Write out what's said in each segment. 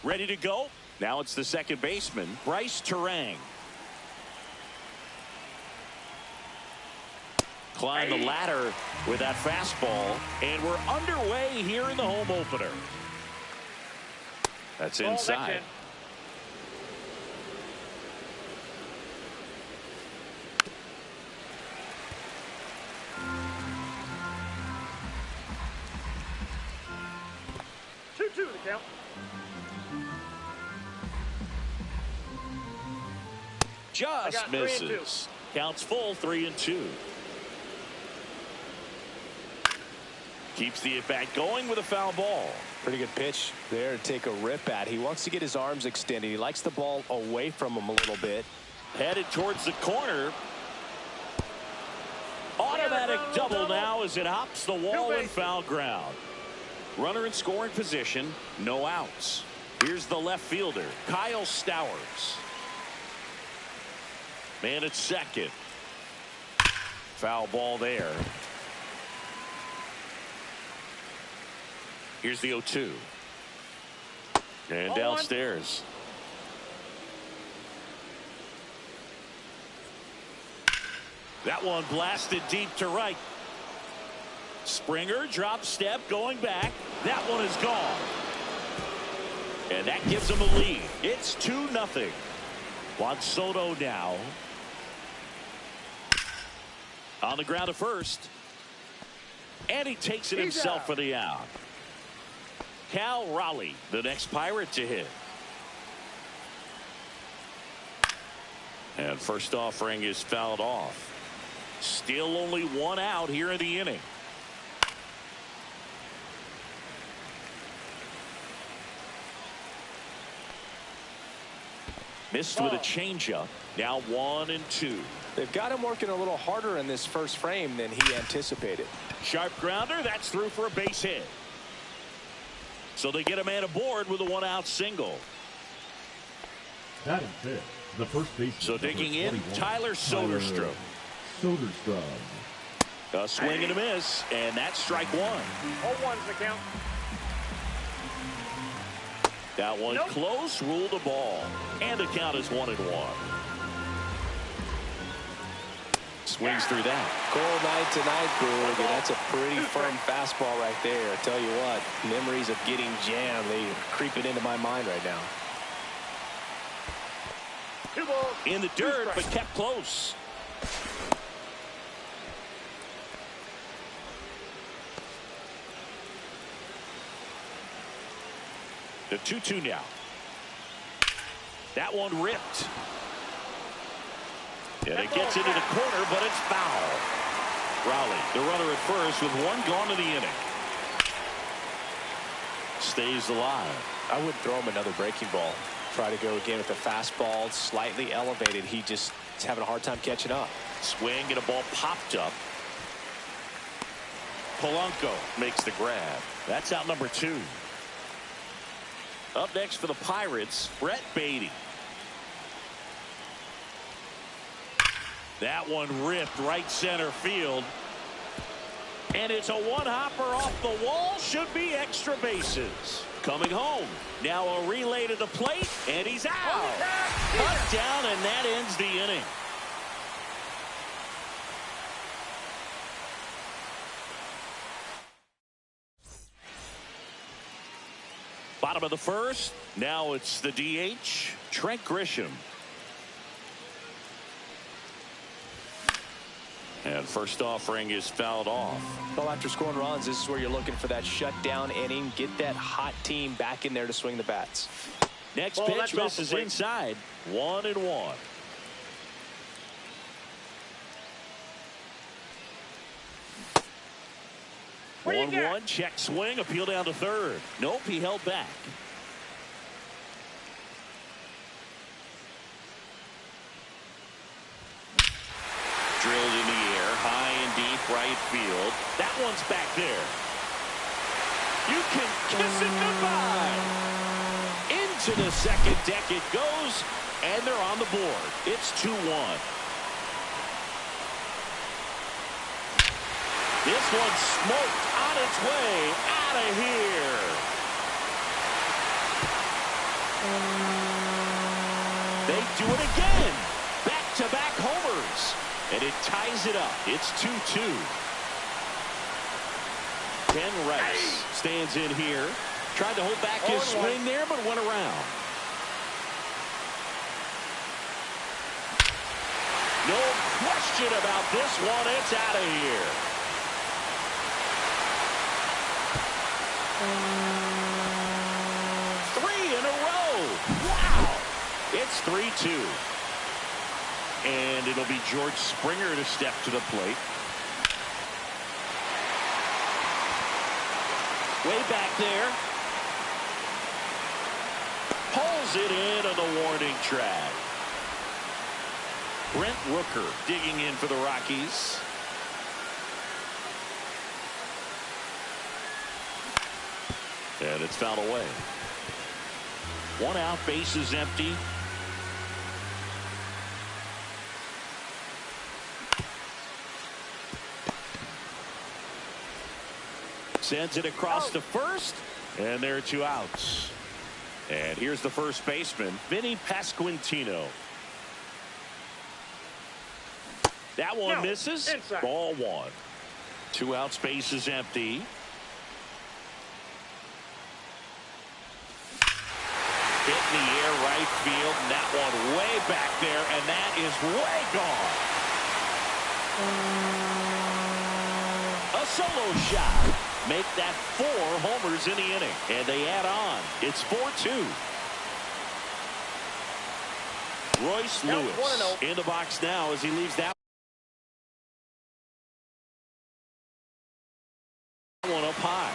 Ready to go. Now it's the second baseman, Bryce Turang. Climb the ladder with that fastball, and we're underway here in the home opener. That's inside. 2-2 the count. Just misses. Counts full, 3-2. Keeps the at-bat going with a foul ball. Pretty good pitch there to take a rip at. He wants to get his arms extended. He likes the ball away from him a little bit. Headed towards the corner. Automatic double now as it hops the wall and foul ground. Runner in scoring position, no outs. Here's the left fielder, Kyle Stowers. Man at second. Foul ball there. Here's the 0-2. And downstairs. That one blasted deep to right. Springer drop step going back. That one is gone. And that gives him a lead. It's 2-0. Juan Soto now. On the ground to first. And he takes it himself for the out. Cal Raleigh, the next Pirate to hit. And first offering is fouled off. Still only one out here in the inning. Missed with a changeup. Now 1-2. They've got him working a little harder in this first frame than he anticipated. Sharp grounder. That's through for a base hit. So they get a man aboard with a one-out single. Batting fifth, the first baseman. So digging in, Tyler Soderstrom. A swing and a miss, and that's strike one. 0-1's the count. That one close, ruled the ball, and the count is 1-1. Swings through that. Cold night tonight, Boog, and that's a pretty firm fastball right there. I tell you what, memories of getting jammed, they creeping into my mind right now. 2 balls. In the dirt, but kept close. The 2-2 now. That one ripped. And it gets into the corner, but it's foul. Raleigh, the runner at first, with one gone to the inning. Stays alive. I wouldn't throw him another breaking ball. Try to go again with the fastball, slightly elevated. He just is having a hard time catching up. Swing and a ball popped up. Polanco makes the grab. That's out number 2. Up next for the Pirates, Brett Baty. That one ripped right center field. And it's a one-hopper off the wall. Should be extra bases. Coming home. Now a relay to the plate, and he's out. Cut down, and that ends the inning. Bottom of the first. Now it's the DH, Trent Grisham. And first offering is fouled off. Well, after scoring runs, this is where you're looking for that shutdown inning. Get that hot team back in there to swing the bats. Next pitch misses inside. 1-1. 1-1, check swing, appeal down to third. Nope, he held back. Drilled in the air, high and deep right field. That one's back there. You can kiss it goodbye. Into the second deck it goes, and they're on the board. It's 2-1. This one smoked on its way out of here. They do it again. Back-to-back homers. And it ties it up. It's 2-2. Ken Rice stands in here. Tried to hold back his swing there, but went around. No question about this one. It's out of here. Three in a row. Wow. It's 3-2. And it'll be George Springer to step to the plate. Way back there. Pulls it in on the warning track. Brent Rooker digging in for the Rockies. And it's fouled away. One out, base is empty. Sends it across to first, and there are 2 outs. And here's the first baseman, Vinny Pasquantino. That one misses. Inside. Ball 1. 2 outs, base is empty. Hit in the air, right field, and that one way back there, and that is way gone. A solo shot. Make that 4 homers in the inning, and they add on. It's 4-2. Royce Lewis in the box now as he leaves that one up high.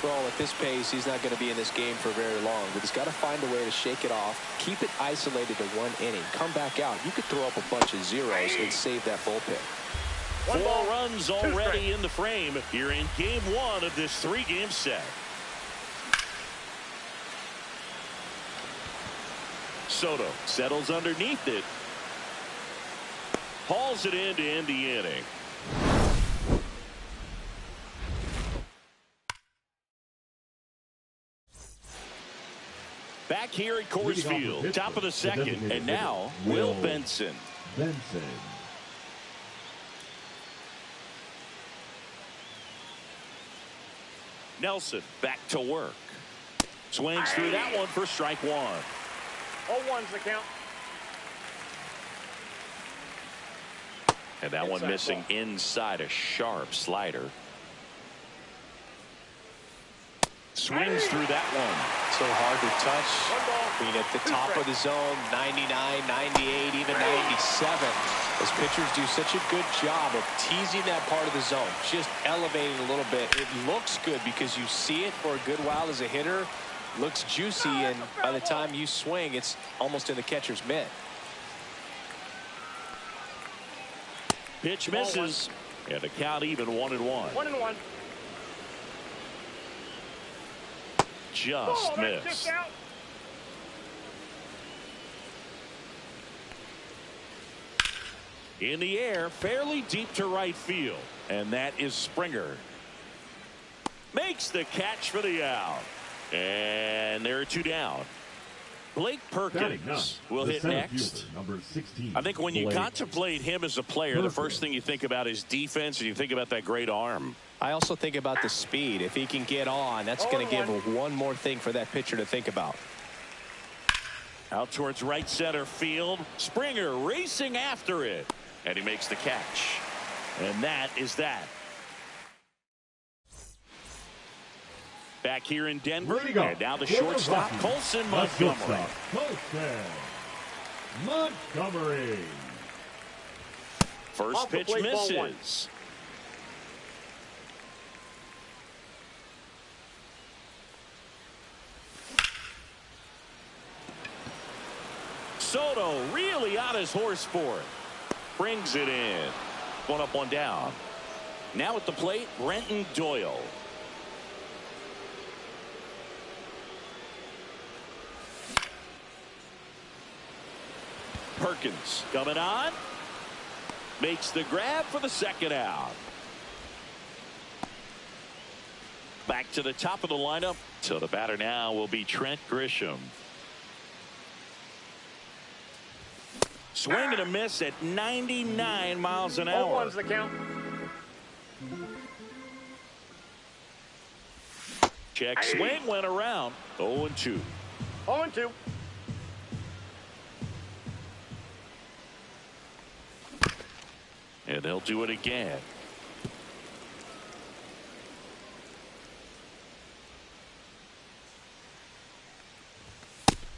Well, at this pace, he's not going to be in this game for very long, but he's got to find a way to shake it off, keep it isolated to 1 inning, come back out. You could throw up a bunch of zeros and save that bullpen. 4 runs already in the frame here in game 1 of this 3-game set. Soto settles underneath it. Hauls it in to end the inning. Back here at Coors Field, top of the 2nd, and now Will Benson. Nelson back to work. Swings through that one for strike 1. 0-1's the count. And that one missing inside a sharp slider. Swings through that one. So hard to touch. I mean, at the top of the zone, 99, 98, even 97. As pitchers do such a good job of teasing that part of the zone, just elevating a little bit. It looks good because you see it for a good while as a hitter. Looks juicy, and by the time you swing, it's almost in the catcher's mitt. Pitch misses, and the count even 1-1. 1-1. Just missed. In the air, fairly deep to right field, and that is Springer. Makes the catch for the out, and there are 2 down. Blake Perkins will hit next. Number 16. I think when you contemplate him as a player, the first thing you think about is defense, and you think about that great arm. I also think about the speed. If he can get on, that's going to give him one more thing for that pitcher to think about. Out towards right center field. Springer racing after it, and he makes the catch. And that is that. Back here in Denver, and now the shortstop, Colson Montgomery. First pitch misses. Soto really on his horse for it. Brings it in. 1 up, 1 down. Now at the plate, Brenton Doyle. Perkins coming on. makes the grab for the second out. Back to the top of the lineup. So the batter now will be Trent Grisham. Swing and a miss at 99 miles an hour. 0-1's the count. Check swing went around. 0-2. 0-2. And they'll do it again.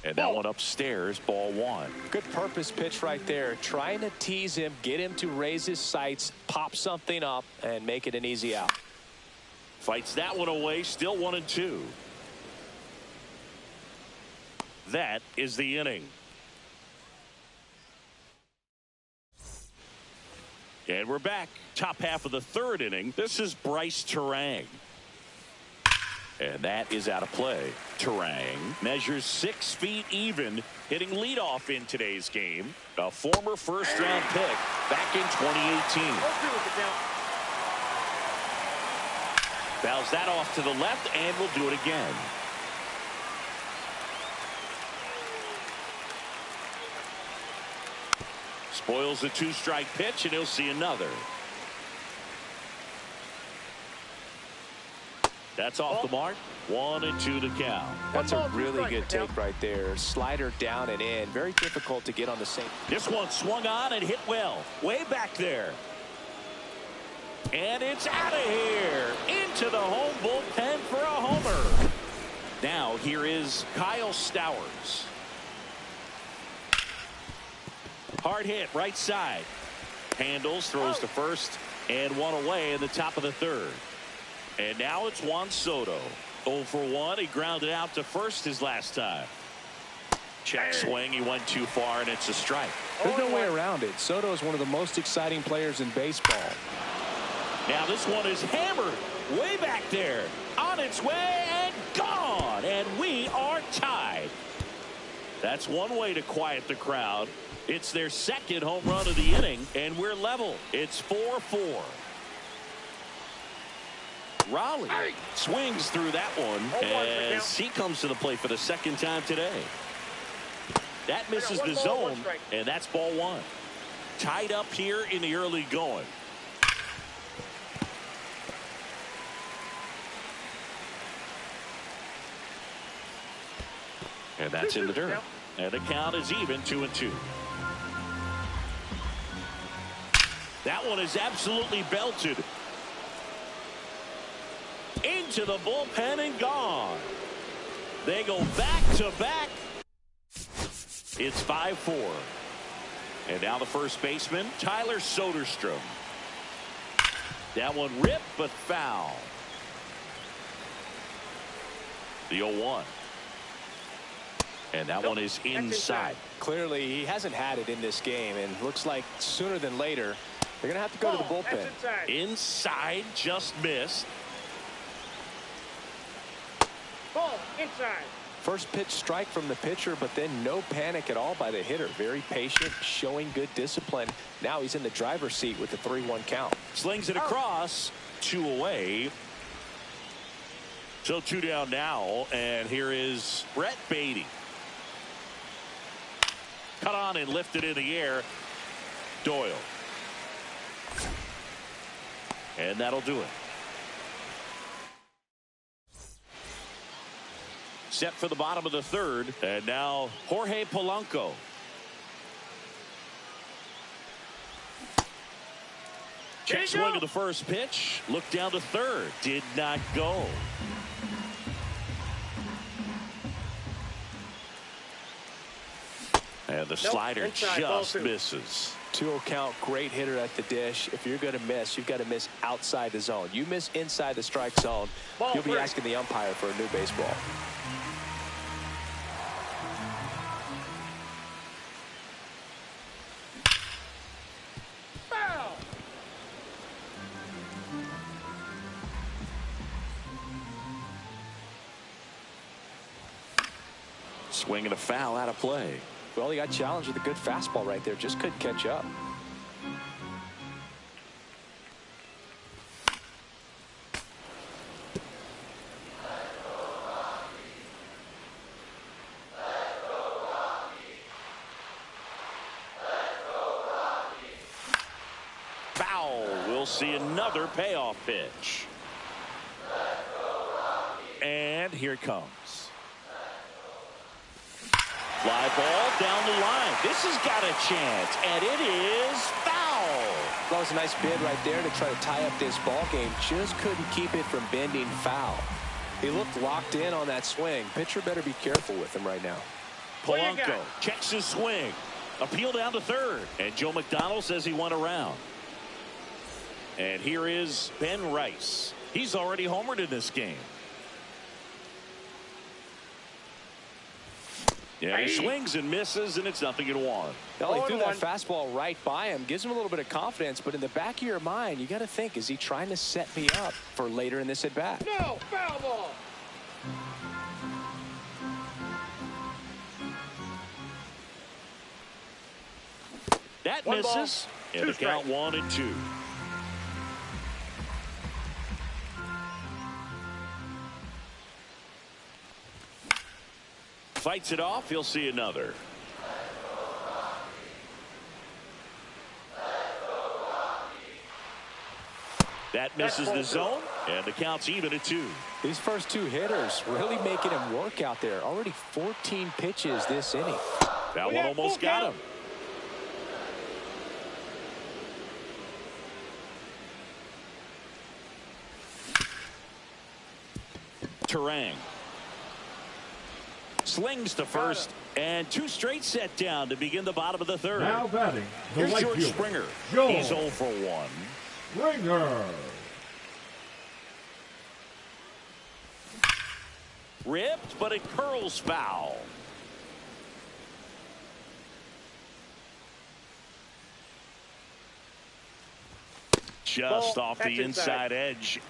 And that one upstairs, ball one. Good purpose pitch right there. Trying to tease him, get him to raise his sights, pop something up, and make it an easy out. Fights that one away, still 1-2. That is the inning. And we're back. Top half of the third inning. This is Bryce Turang. And that is out of play. Turang measures 6 feet even, hitting leadoff in today's game. A former first-round pick back in 2018. 0-2 with the count. Fouls that off to the left, and will do it again. Spoils the 2-strike pitch, and he'll see another. That's off the mark. 1-2 to count. That's a really good take right there. Slider down and in. Very difficult to get on the same. This one swung on and hit well. Way back there. And it's out of here. Into the home bullpen for a homer. Now here is Kyle Stowers. Hard hit right side. Handles, throws to first, and one away in the top of the third. And now it's Juan Soto. 0 for 1. He grounded out to first his last time. Check swing. He went too far, and it's a strike. There's no way around it. Soto is one of the most exciting players in baseball. Now this one is hammered way back there. On its way and gone. And we are tied. That's one way to quiet the crowd. It's their second home run of the inning, and we're level. It's 4-4. Raleigh swings through that one as he comes to the plate for the second time today. That misses the zone, and that's ball one. Tied up here in the early going. And that's in the dirt. And the count is even, 2-2. That one is absolutely belted. Into the bullpen and gone. They go back to back. It's 5-4. And now the first baseman, Tyler Soderstrom. That one ripped but foul. The 0-1. And that one is inside. Clearly he hasn't had it in this game, and looks like sooner than later they're going to have to go to the bullpen. Inside, just missed. Ball inside. First pitch strike from the pitcher, but then no panic at all by the hitter. Very patient, showing good discipline. Now he's in the driver's seat with the 3-1 count. Slings it across, 2 away. So 2 down now, and here is Brett Baty. Cut on and lifted in the air. Doyle. And that'll do it. Set for the bottom of the third, and now Jorge Polanco. Check swing of the first pitch. Look down to third. Did not go. And the slider just misses. 2-0 count, great hitter at the dish. If you're going to miss, you've got to miss outside the zone. You miss inside the strike zone, you'll be asking the umpire for a new baseball. Foul. Swing and a foul out of play. Well, he got challenged with a good fastball right there. Just couldn't catch up. We'll see another payoff pitch. And here it comes. Fly ball down the line. This has got a chance, and it is foul. That was a nice bid right there to try to tie up this ball game. Just couldn't keep it from bending foul. He looked locked in on that swing. Pitcher better be careful with him right now. Polanco checks his swing. Appeal down to third. And Joe McDonald says he went around. And here is Ben Rice. He's already homered in this game. Yeah, he swings and misses, and it's 0-1. Well, he threw that fastball right by him. Gives him a little bit of confidence, but in the back of your mind, you got to think, is he trying to set me up for later in this at-bat? No, foul ball. That misses. And the count 1-2. Fights it off. He'll see another. That misses the zone, and the count's even at 2. These first two hitters really making him work out there. Already 14 pitches this inning. That one almost got him. Turang slings to first, and 2 straight set down to begin the bottom of the third. Now batting, the Here's right George fielder, Springer. George He's 0 for 1. Springer. Ripped, but it curls foul. Just off the inside edge.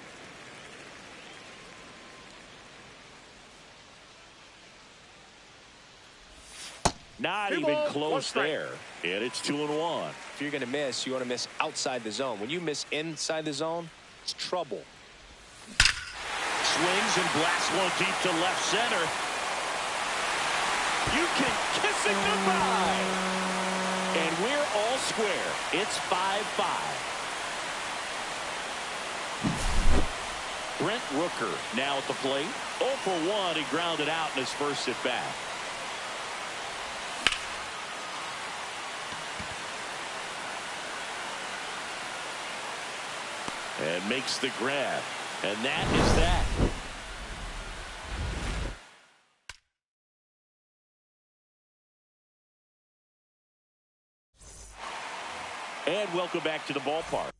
Not even close there. And it's 2-1. If you're going to miss, you want to miss outside the zone. When you miss inside the zone, it's trouble. Swings and blasts one deep to left center. You can kiss it goodbye. And we're all square. It's 5-5. Brent Rooker now at the plate. 0 for 1. He grounded out in his first at bat. And makes the grab. And that is that. And welcome back to the ballpark.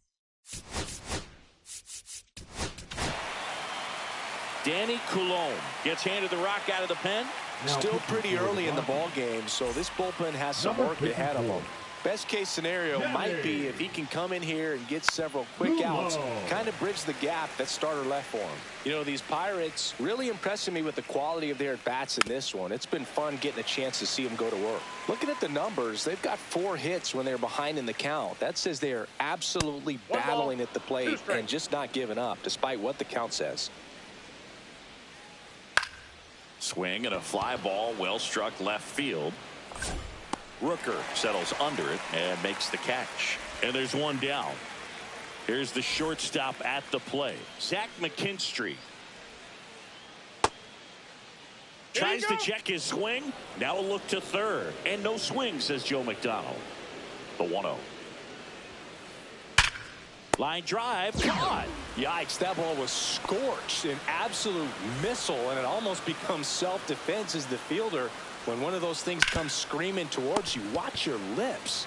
Danny Coulombe gets handed the rock out of the pen. Still pretty early in the ball game, so this bullpen has some work ahead of them. Best case scenario might be if he can come in here and get several quick outs, kind of bridge the gap that starter left for him. You know, these Pirates really impressing me with the quality of their at-bats in this one. It's been fun getting a chance to see them go to work. Looking at the numbers, they've got 4 hits when they're behind in the count. That says they are absolutely battling at the plate and just not giving up, despite what the count says. Swing and a fly ball well struck left field. Rooker settles under it and makes the catch. And there's one down. Here's the shortstop at the play. Zach McKinstry. Tries to check his swing. Now a look to third. And no swing, says Joe McDonald. The 1-0. Line drive. Caught. Yikes, that ball was scorched. An absolute missile, and it almost becomes self-defense as the fielder. When one of those things comes screaming towards you, watch your lips.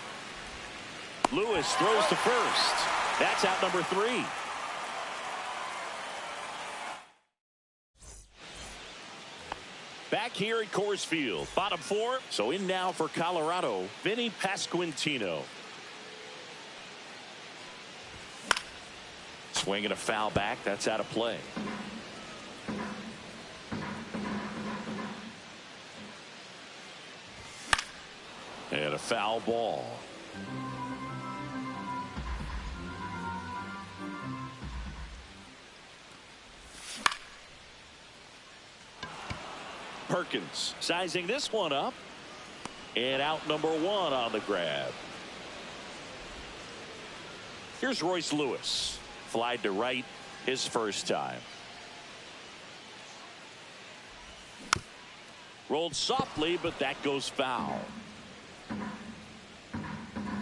Lewis throws to first. That's out number 3. Back here at Coors Field, bottom 4. So in now for Colorado, Vinny Pasquantino. Swinging a foul back. That's out of play. And a foul ball. Perkins sizing this one up. And out number 1 on the grab. Here's Royce Lewis. Flied to right his first time. Rolled softly, but that goes foul.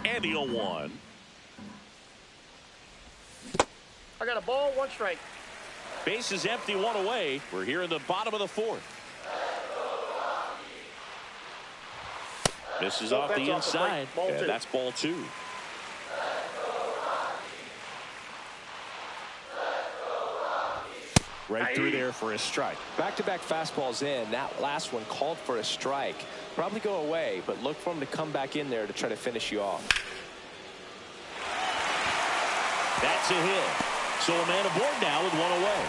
And the 0-1. I got a ball, 1 strike. Base is empty, 1 away. We're here in the bottom of the 4th. Misses off the inside, and that's ball 2. Right through there for a strike. Back-to-back fastballs in. That last one called for a strike. Probably go away, but look for him to come back in there to try to finish you off. That's a hit. So a man aboard now with 1 away.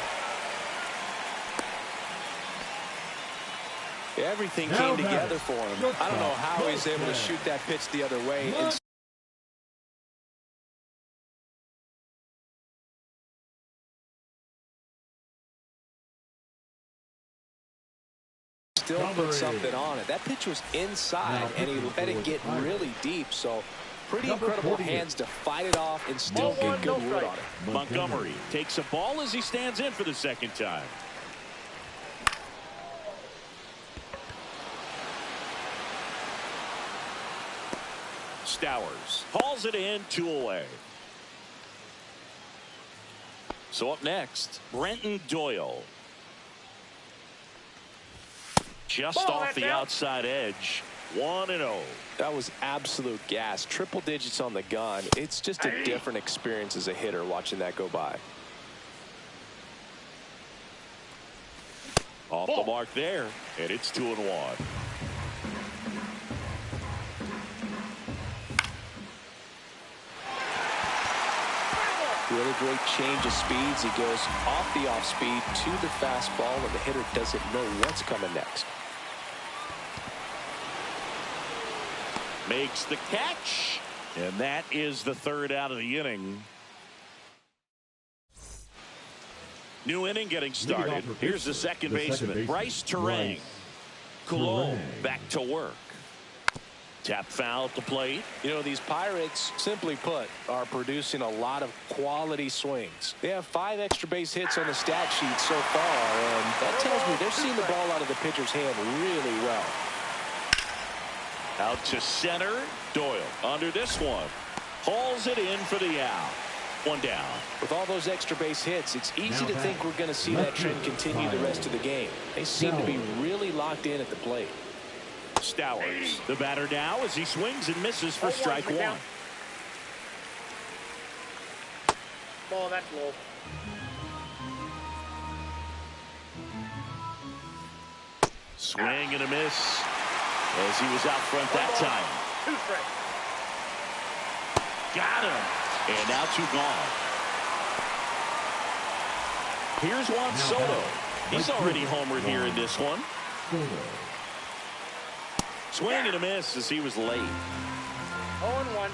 Everything came together for him. I don't know how he's able to shoot that pitch the other way and still put something on it. That pitch was inside, and he let it get really deep. So pretty incredible hands to fight it off and still get good wood on it. Montgomery takes a ball as he stands in for the second time. Stowers hauls it in, 2 away. So up next, Brenton Doyle. Just off the outside edge. 1-0. That was absolute gas. Triple digits on the gun. It's just a different experience as a hitter watching that go by. Off the mark there, and it's 2-1. Really great change of speeds. He goes off the off speed to the fastball, and the hitter doesn't know what's coming next. Makes the catch, and that is the 3rd out of the inning. New inning getting started. Here's the second baseman, Bryce Turang. Coulombe back to work. Tap foul at the plate. You know, these Pirates, simply put, are producing a lot of quality swings. They have 5 extra base hits on the stat sheet so far, and that tells me they're seeing the ball out of the pitcher's hand really well. Out to center. Doyle under this one. Hauls it in for the out. 1 down. With all those extra base hits, it's easy to think we're going to see that trend continue the rest of the game. They seem to be really locked in at the plate. Stowers, the batter now as he swings and misses for strike 1. Ball, that's low. Swing and a miss as he was out front that time. 2 strikes. Got him. And now 2 gone. Here's Juan Soto. He's already homered here in this one. Swing and a miss as he was late. 0-1.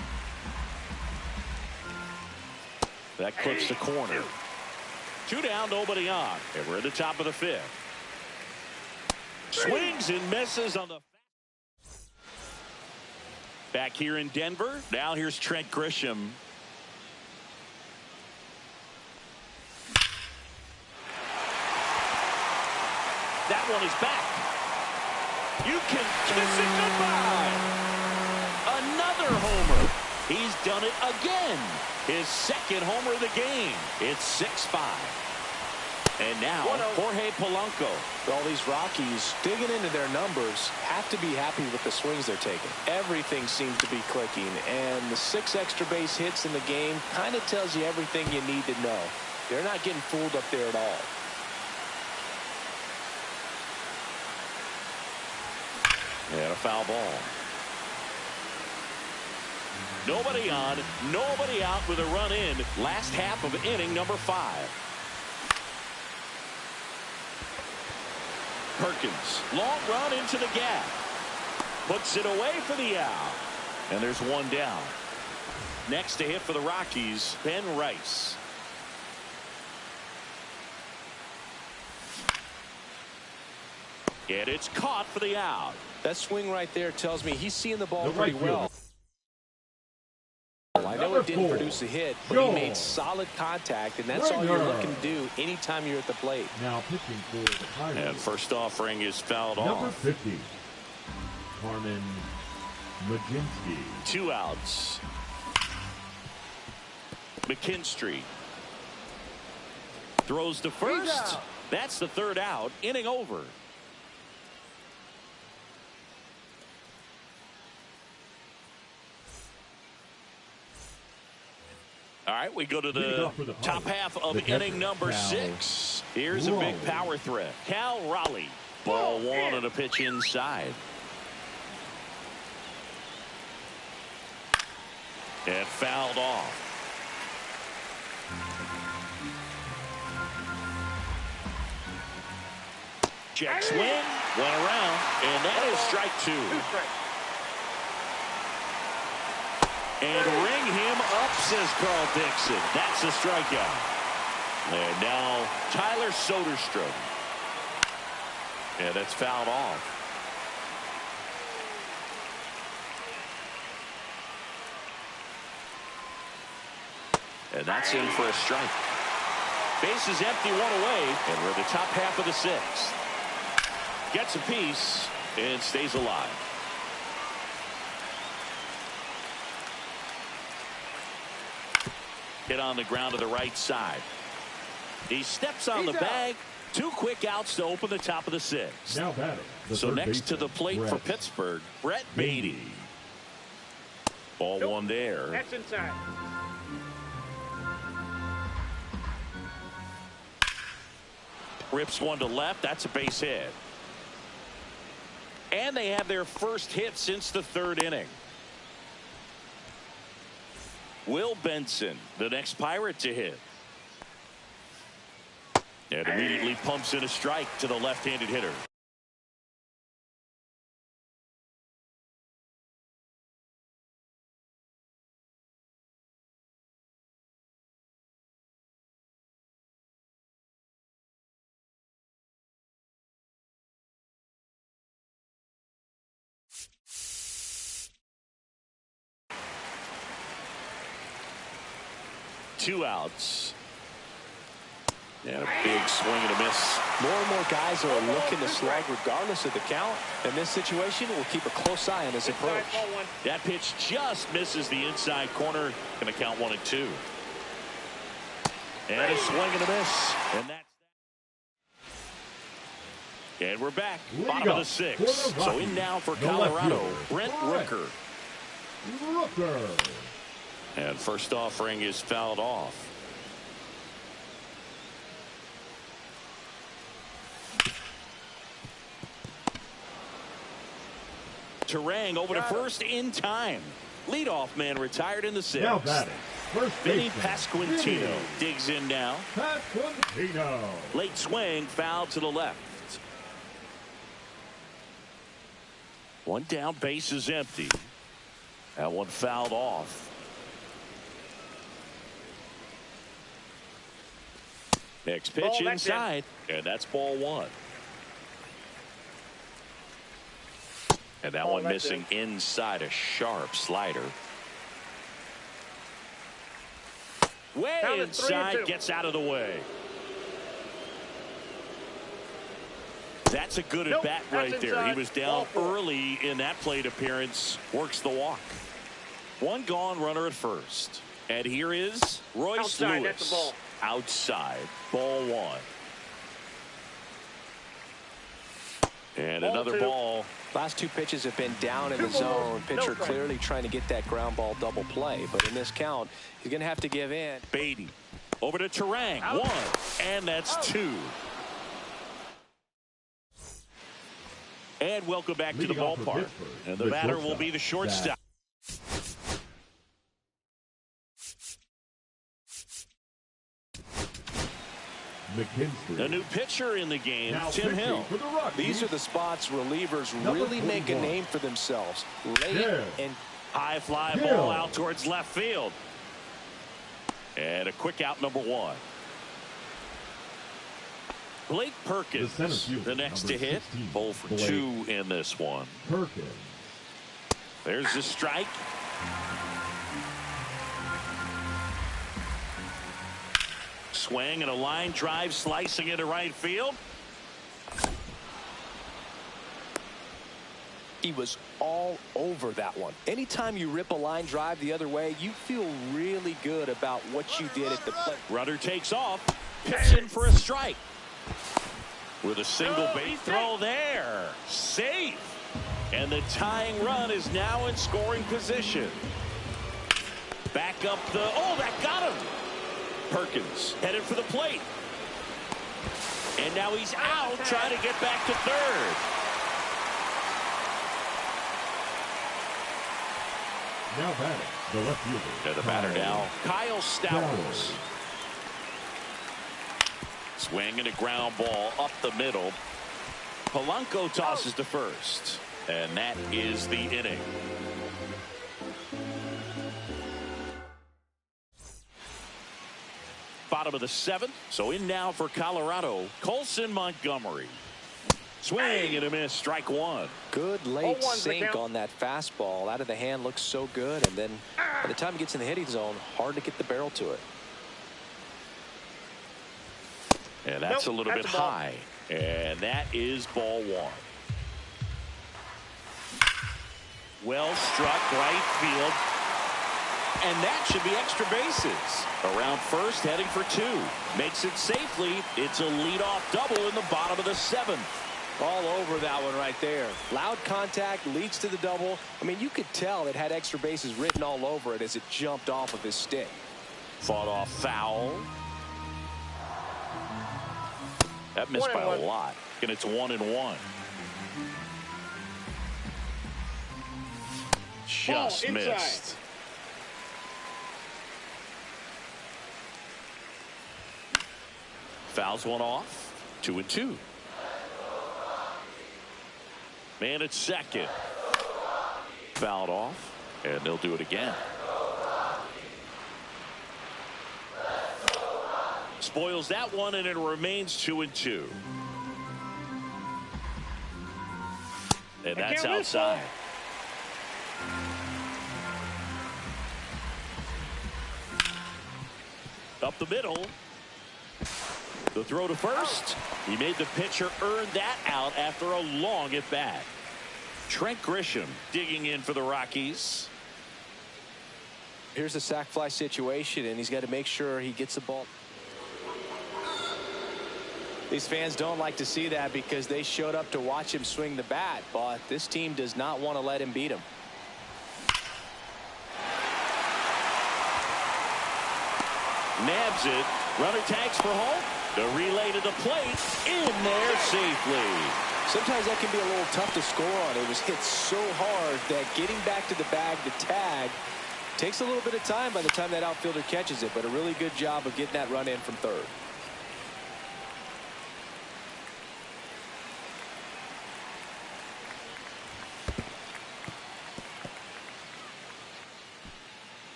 That clips the corner. 2 down, nobody on. And we're at the top of the 5th. Swings and misses on the... Back here in Denver. Now here's Trent Grisham. That one is back. You can kiss it goodbye. Another homer. He's done it again. His 2nd homer of the game. It's 6-5. And now Jorge Polanco. All these Rockies digging into their numbers have to be happy with the swings they're taking. Everything seems to be clicking, and the 6 extra base hits in the game kind of tells you everything you need to know. They're not getting fooled up there at all. And a foul ball. Nobody on, nobody out with a run in. Last half of inning number 5. Perkins, long run into the gap. Puts it away for the out. And there's 1 down. Next to hit for the Rockies, Ben Rice. And it's caught for the out. That swing right there tells me he's seeing the ball pretty well. I know it didn't produce a hit, but he made solid contact, and that's all you're looking to do anytime you're at the plate. Now pitching for the Pirates. And first offering is fouled Number off. 50, Carmen Mlodzinski. 2 outs. McKinstry throws to first. That's the 3rd out. Inning over. All right, we go to the top half of inning number 6. Here's a big power threat. Cal Raleigh. Ball 1 on a pitch inside. And fouled off. Check swing, went around, and that is strike 2. And ring him up, says Carl Dixon. That's a strikeout. And now Tyler Soderstrom. And that's fouled off. And that's in for a strike. Base is empty, 1 away, and we're at the top half of the 6th. Gets a piece and stays alive. Hit on the ground to the right side. He steps on the bag. 2 quick outs to open the top of the 6th. Now batting. So next to the plate for Pittsburgh, Brett Beatty. Ball 1 there. That's inside. Rips 1 to left. That's a base hit. And they have their first hit since the 3rd inning. Will Benson, the next Pirate to hit. And immediately pumps in a strike to the left-handed hitter. Two outs. And a big swing and a miss. More and more guys are looking to slug regardless of the count. In this situation, we'll keep a close eye on his approach. That pitch just misses the inside corner. Going to count 1 and 2. And a swing and a miss. And that's that. And we're back. Bottom of the 6th. So in now for Colorado, Brent Rooker. And first offering is fouled off. Turang over to first in time. Leadoff man retired in the 6th. Now batting. First Vinny Pasquantino digs in now. Pasquantino. Late swing, foul to the left. 1 down, base is empty. That one fouled off. Next pitch inside, and that's ball 1. And that one missing inside, a sharp slider. Way inside, gets out of the way. That's a good at bat right there. He was down early in that plate appearance. Works the walk. 1 gone, runner at first. And here is Royce Lewis. That's the ball. Outside, ball 1. And another ball. Last 2 pitches have been down in the zone. Pitcher clearly trying to get that ground ball double play. But in this count, he's going to have to give in. Beatty over to Turang. 1. And that's 2. And welcome back to the ballpark. And the batter will be the shortstop. McKinstry. A new pitcher in the game, Now Tim Hill. These are the spots relievers really make a name for themselves. Late and high fly ball out towards left field. And a quick out, number 1. Blake Perkins, the next to hit. 0 for 2 in this one. Perkins. There's the strike. Swing and a line drive slicing into right field. He was all over that one. Anytime you rip a line drive the other way, you feel really good about what you did at the plate. Runner takes off. Pitching for a strike. With a single base throw there. Safe. And the tying run is now in scoring position. Back up the... Oh, that got him. Perkins headed for the plate. And now he's out trying to get back to third. Now batting, the left fielder. And the batter now, Kyle Stowers. Swing and a ground ball up the middle. Polanco tosses to first. And that is the inning. Bottom of the seventh. So in now for Colorado, Colson Montgomery. Swing and a miss, strike one. Good late sink on that fastball. Out of the hand, looks so good. And then by the time it gets in the hitting zone, hard to get the barrel to it. And that's a little bit high. And that is ball one. Well struck, right field. And that should be extra bases. Around first, heading for two. Makes it safely. It's a leadoff double in the bottom of the seventh. All over that one right there. Loud contact leads to the double. I mean, you could tell it had extra bases written all over it as it jumped off of his stick. Fought off foul. That missed by a lot. And it's 1-1. Just missed. Fouls one off. 2-2. Man at second. Fouled off. And they'll do it again. Spoils that one, and it remains 2-2. And that's outside. Up the middle. The throw to first. He made the pitcher earn that out after a long at bat. Trent Grisham digging in for the Rockies. Here's the sac fly situation, and he's got to make sure he gets the ball. These fans don't like to see that because they showed up to watch him swing the bat, but this team does not want to let him beat him. Nabs it. Runner tags for home. The relay to the plate. In there safely. Sometimes that can be a little tough to score on. It was hit so hard that getting back to the bag to tag takes a little bit of time by the time that outfielder catches it, but a really good job of getting that run in from third.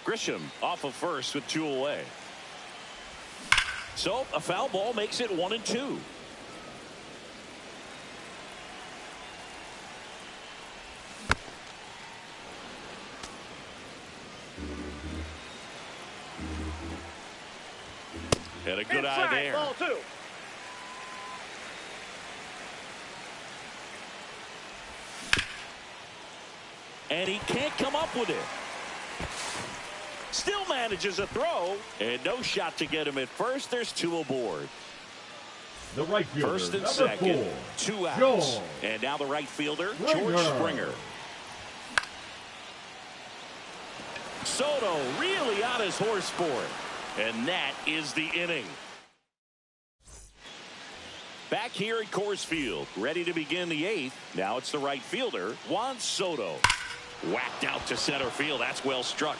Grisham off of first with 2 away. So a foul ball makes it 1-2. Had a good eye there. Ball two. And he can't come up with it. Still manages a throw, and no shot to get him at first. There's 2 aboard. The right fielder, First and number second, 4, 2 outs. George And now the right fielder, Springer. George Springer. Soto really on his horse for it. And that is the inning. Back here at Coors Field, ready to begin the 8th. Now it's the right fielder, Juan Soto. Whacked out to center field. That's well struck.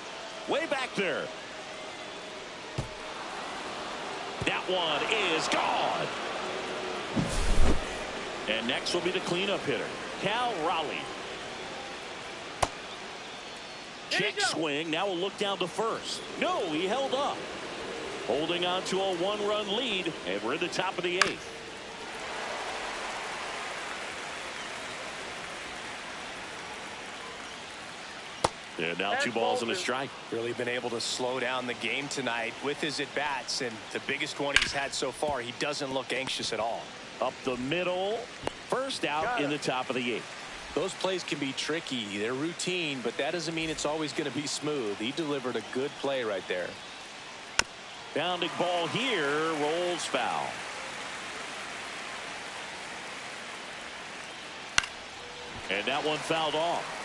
Way back there. That one is gone. And next will be the cleanup hitter, Cal Raleigh. Check swing. Now we'll look down to first. No, he held up. Holding on to a 1-run lead, and we're in the top of the 8th. And now That's 2 balls ball and a 2. strike. Really been able to slow down the game tonight with his at-bats, and the biggest one he's had so far, he doesn't look anxious at all. Up the middle. First out in the top of the 8th. Those plays can be tricky. They're routine, but that doesn't mean it's always going to be smooth. He delivered a good play right there. Bounding ball here, rolls foul. And that one fouled off.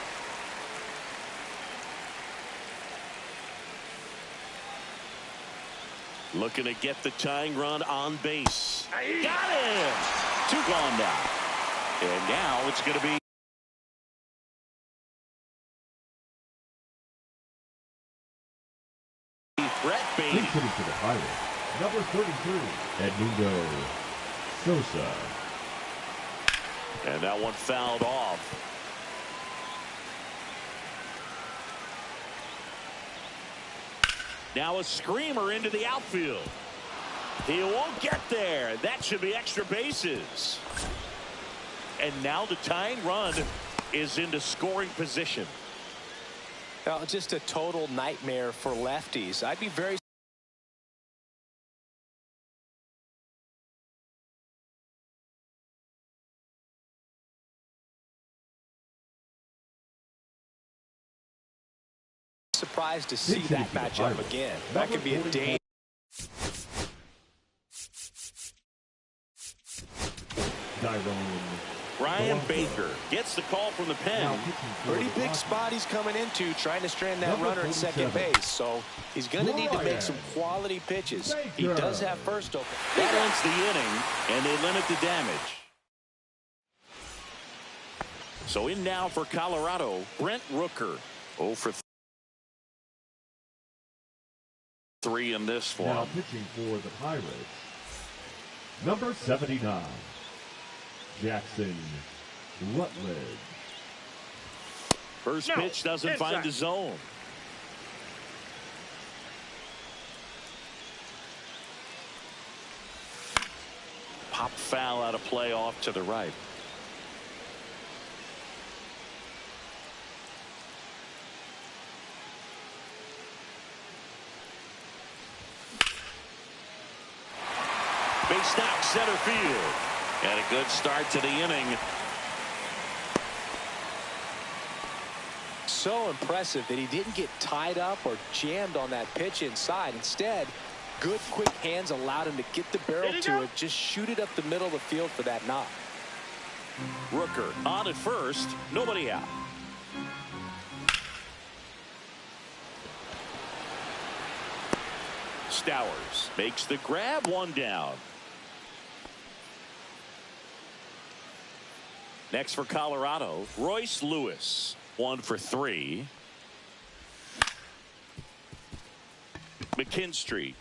Looking to get the tying run on base. Got him! 2 gone now. And now it's going to be Brett Baty. Pitching to the Pirates, number 33, Edmundo Sosa. And that one fouled off. Now a screamer into the outfield. He won't get there. That should be extra bases. And now the tying run is into scoring position. Well, just a total nightmare for lefties. I'd be very surprised to see that matchup again. That could be a day. Brian Baker gets the call from the pen. Pretty big spot he's coming into, trying to strand that runner at second base. So he's going to need to make some quality pitches. He does have first open. That ends the inning, and they limit the damage. So in now for Colorado, Brent Rooker. 0 for 3 in this one. Now pitching for the Pirates, number 79, Jackson Rutledge. First pitch doesn't find the zone. Pop foul out of play off to the right. Base knock center field. And a good start to the inning. So impressive that he didn't get tied up or jammed on that pitch inside. Instead, good quick hands allowed him to get the barrel to it, just shoot it up the middle of the field for that knock. Rooker on at first, nobody out. Stowers makes the grab, 1 down. Next for Colorado, Royce Lewis. 1 for 3. McKinstry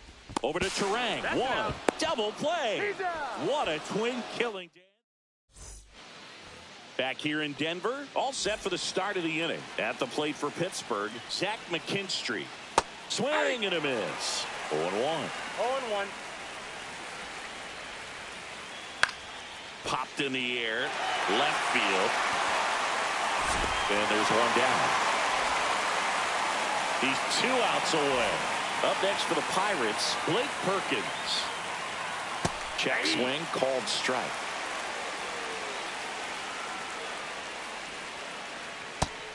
over to Turang. One double play. What a twin killing. Back here in Denver, all set for the start of the inning. At the plate for Pittsburgh, Zach McKinstry. Swing and a miss. 0-1. 0-1. Popped in the air, left field. And there's 1 down. He's 2 outs away. Up next for the Pirates, Blake Perkins. Check swing, called strike.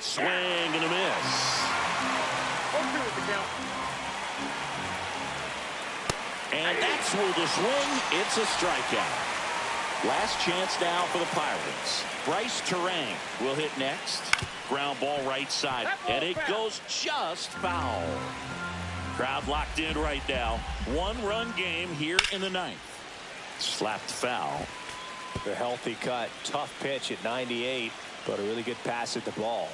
Swing and a miss. 0-2 with the count. And that's where the swing. It's a strikeout. Last chance now for the Pirates. Bryce Turang will hit next. Ground ball right side. And it goes just foul. Crowd locked in right now. 1-run game here in the 9th. Slapped foul. The healthy cut. Tough pitch at 98, but a really good pass at the ball.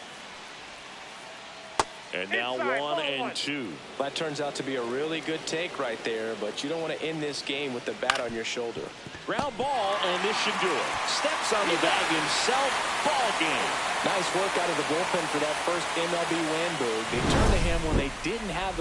And now 1-2. That turns out to be a really good take right there, but you don't want to end this game with the bat on your shoulder. Ground ball, and this should do it. Steps on the bag himself. Ball game. Nice work out of the bullpen for that first MLB win, Boog. They turned to him when they didn't have the